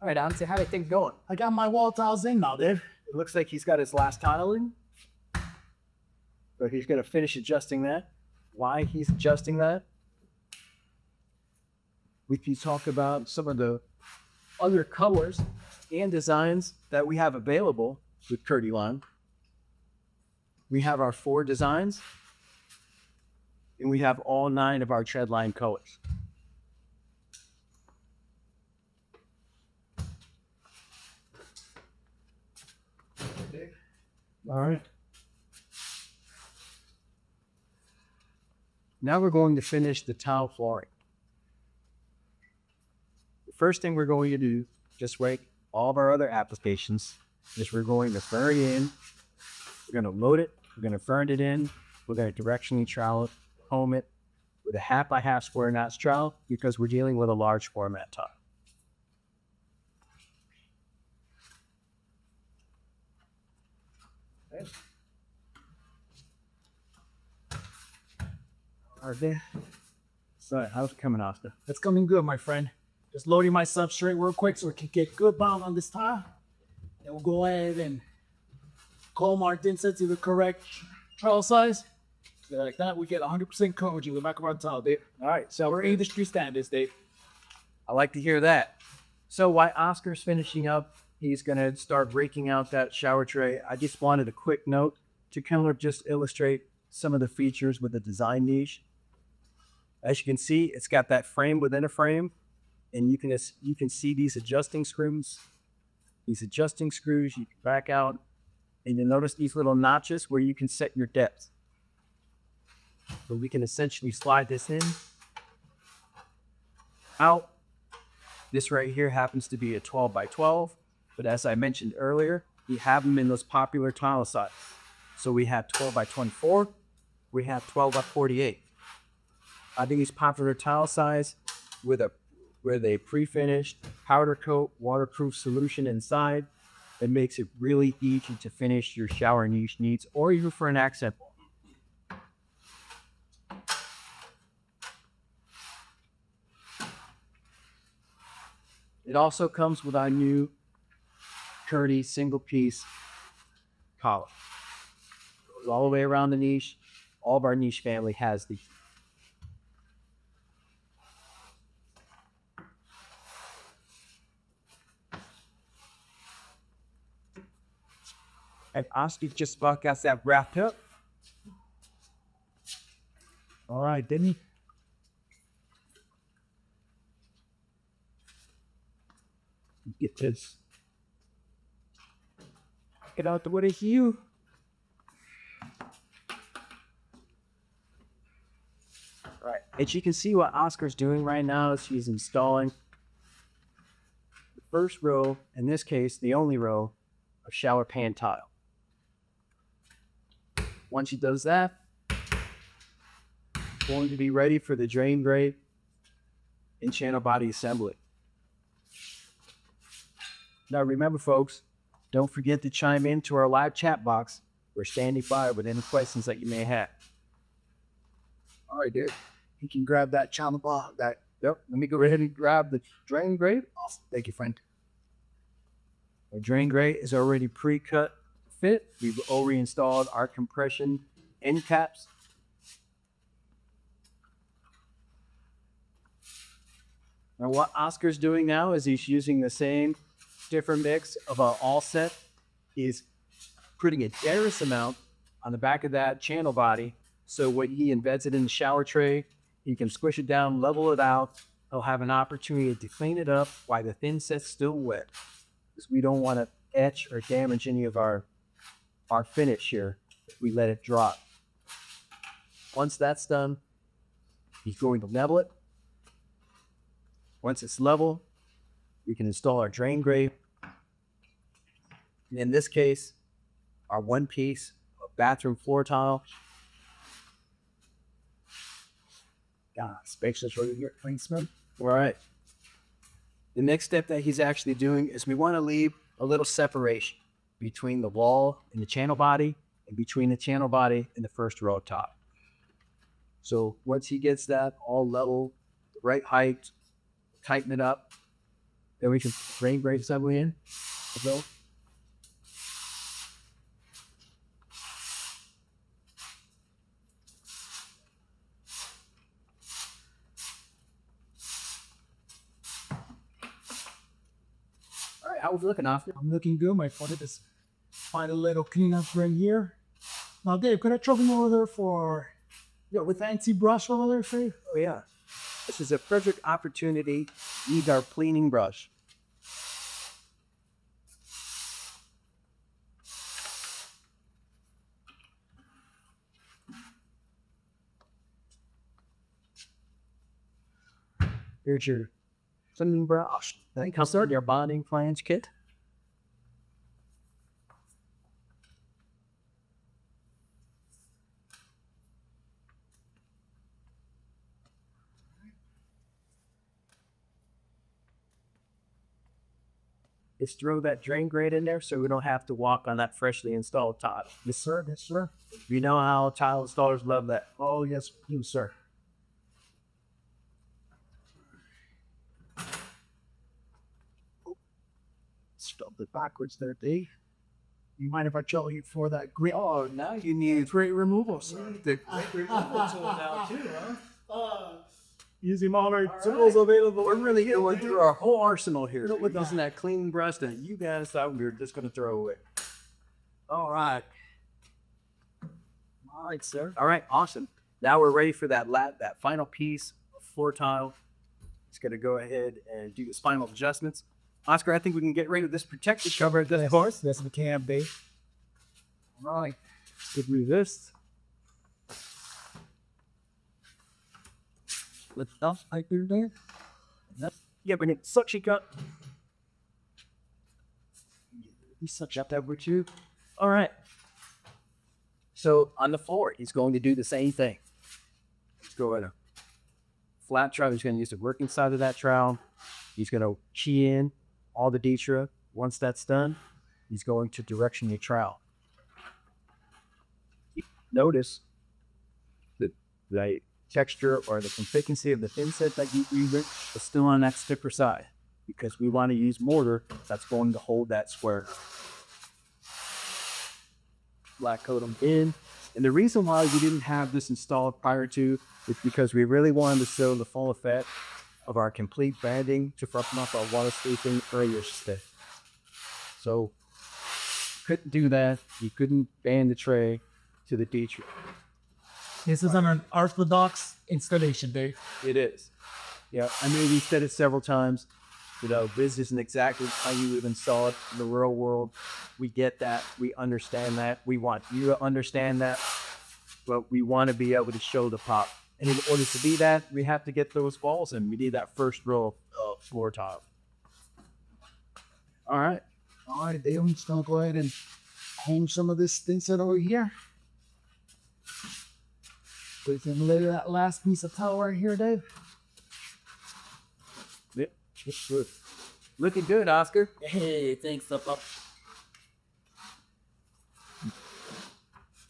All right, Auntie, how do things going? I got my wall tiles in now, Dave. It looks like he's got his last tile in. So he's going to finish adjusting that. Why he's adjusting that? We can talk about some of the other colors and designs that we have available with Curdy Line. We have our 4 designs, and we have all 9 of our tread line colors. All right. Now we're going to finish the tile flooring. The first thing we're going to do just like all of our other applications, is we're going to fern it in, we're going to load it, we're going to fern it in, we're going to directionally trowel it, home it with a 1/2 by 1/2 square notch trowel because we're dealing with a large format tile. All right, so how's it coming, Oscar? It's coming good, my friend. Just loading my substrate real quick so we can get good bound on this tile. Then we'll go ahead and comb our thin set to the correct trowel size. So like that, we get 100% coverage in the back of our tile, Dave. All right, so We're industry standards, Dave. I like to hear that. So while Oscar's finishing up, he's going to start breaking out that shower tray. I just wanted a quick note to kind of just illustrate some of the features with the design niche. As you can see, it's got that frame within a frame, and you can see these adjusting screws. These adjusting screws you can back out, and you'll notice these little notches where you can set your depth. So we can essentially slide this in, out. This right here happens to be a 12 by 12, but as I mentioned earlier, we have them in those popular tile sizes. So we have 12 by 24, we have 12 by 48. I think it's popular tile size with a pre-finished powder coat waterproof solution inside. It makes it really easy to finish your shower niche needs or even for an accent wall. It also comes with our new Curdy single piece collar. Goes all the way around the niche. All of our niche family has these. And Oscar just about got that wrapped up. All right, didn't he? Get this. Get out the way to you. All right. As you can see, what Oscar's doing right now is he's installing the first row, in this case, the only row of shower pan tile. Once he does that, going to be ready for the drain grate and channel body assembly. Now remember, folks, don't forget to chime into our live chat box. We're standing by with any questions that you may have. All right, dude. You can grab that channel bar. Yep, let me go ahead and grab the drain grate. Awesome. Thank you, friend. Our drain grate is already pre-cut fit. We've already installed our compression end caps. Now what Oscar's doing now is he's using the same different mix of our all set. He's putting a generous amount on the back of that channel body. So when he embeds it in the shower tray, he can squish it down, level it out. He'll have an opportunity to clean it up while the thin set's still wet, because we don't want to etch or damage any of our finish here if we let it drop. Once that's done, he's going to level it. Once it's level, we can install our drain grate. And in this case, our one piece of bathroom floor tile. God, spacious right here, clean smell. All right. The next step that he's actually doing is we want to leave a little separation between the wall and the channel body, and between the channel body and the first row top. So once he gets that all level, the right height, tighten it up, then we can drain grate assembly in. So, all right, how we looking, Oscar? I'm looking good, my friend. Just find a little cleanup right here. Now, Dave, could I trouble you over there for, with fancy brush over there, Faith? Oh yeah, this is a perfect opportunity to use our cleaning brush. Here's your cleaning brush. That comes with your bonding flange kit. Just throw that drain grate in there so we don't have to walk on that freshly installed tile. Yes, sir. Yes, sir. You know how tile installers love that. Oh, yes, you, sir. Stuffed it backwards there, Dave. You mind if I show you for that grate? Oh, now you need Grate removal, sir. the great removal tool now too, huh? Using all our tools available. We're really going through our whole arsenal here. With using that clean brush that you guys thought we were just going to throw away. All right. All right, sir. All right, awesome. Now we're ready for that final piece of floor tile. It's going to go ahead and do its final adjustments. Oscar, I think we can get rid of this protective cover. Of course, that's the can, Dave. All right. Let's get rid of this. Let's stuff right through there. Yeah, we need suction cup. We such up that with you. All right. So on the floor, he's going to do the same thing. Let's go ahead. Flat trowel. He's going to use the working side of that trowel. He's going to key in all the detra. Once that's done, he's going to direction your trowel. Notice that the texture or the consistency of the thin set that you use is still on that stiffer side because we want to use mortar that's going to hold that square. Black coat them in. And the reason why we didn't have this installed prior to is because we really wanted to show the full effect of our complete banding to roughen up our water-sweeping area stick. So couldn't do that. You couldn't band the tray to the detra. This is an orthodox installation, Dave. It is. Yeah, I mean, we said it several times. You know, this isn't exactly how you would install it in the real world. We get that. We understand that. We want you to understand that. But we want to be able to show the pop. And in order to do that, we have to get those walls in. We need that first row of floor tile. All right. All right, Dave, I'm just going to go ahead and hang some of this thin set over here. So you can lay that last piece of towel right here, Dave. Yep. Good. Looking good, Oscar. Hey, thanks, up. All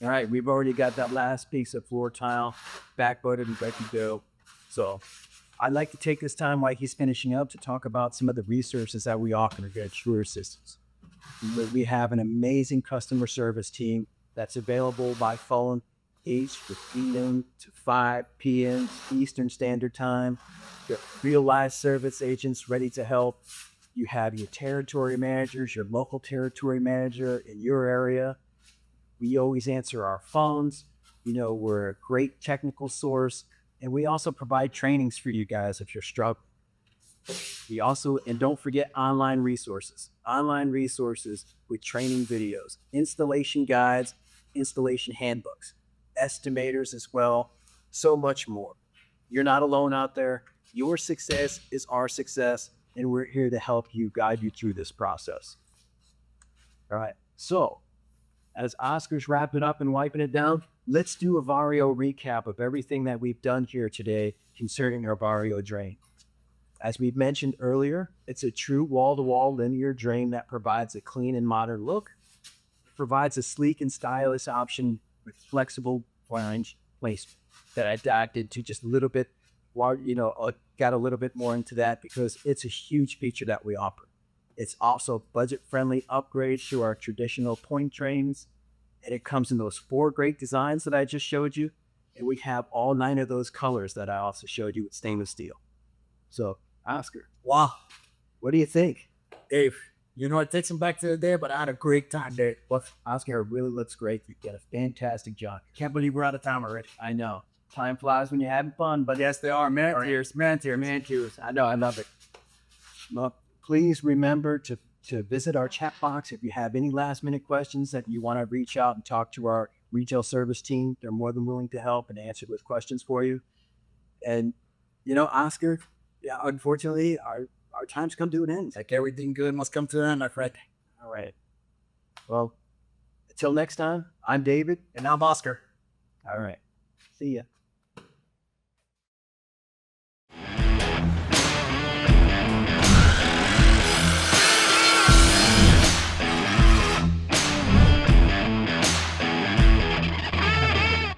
right, we've already got that last piece of floor tile backbutted and ready to go. So I'd like to take this time while he's finishing up to talk about some of the resources that we offer at Schluter Systems. We have an amazing customer service team that's available by phone each from 8 a.m. to 5 p.m. Eastern Standard Time. You have real live service agents ready to help. You have your territory managers, your local territory manager in your area. We always answer our phones. You know, we're a great technical source. And we also provide trainings for you guys if you're struggling. We also, and don't forget online resources with training videos, installation guides, installation handbooks, estimators as well, so much more. You're not alone out there. Your success is our success, and we're here to help you, guide you through this process. All right, so as Oscar's wrapping up and wiping it down, let's do a Vario recap of everything that we've done here today concerning our Vario drain. As we mentioned earlier, it's a true wall-to-wall linear drain that provides a clean and modern look. It provides a sleek and stylish option with flexible flange placement that I adapted to just a little bit, got a little bit more into that because it's a huge feature that we offer. It's also budget-friendly upgrade to our traditional point drains, and it comes in those 4 great designs that I just showed you, and we have all 9 of those colors that I also showed you with stainless steel. So, Oscar, Wow, what do you think? Dave, it takes him back to the day, but I had a great time there. Well, Oscar, it really looks great. You did a fantastic job. Can't believe we're out of time already. I know. Time flies when you're having fun, but Yes, they are. Man tears. I know, I love it. Well, please remember to visit our chat box if you have any last minute questions that you want to reach out and talk to our retail service team. They're more than willing to help and answer those questions for you. And, Oscar, yeah, unfortunately, our time's come to an end. Like everything good must come to an end, my friend. All right. Well, until next time, I'm David. And I'm Oscar. All right. See ya.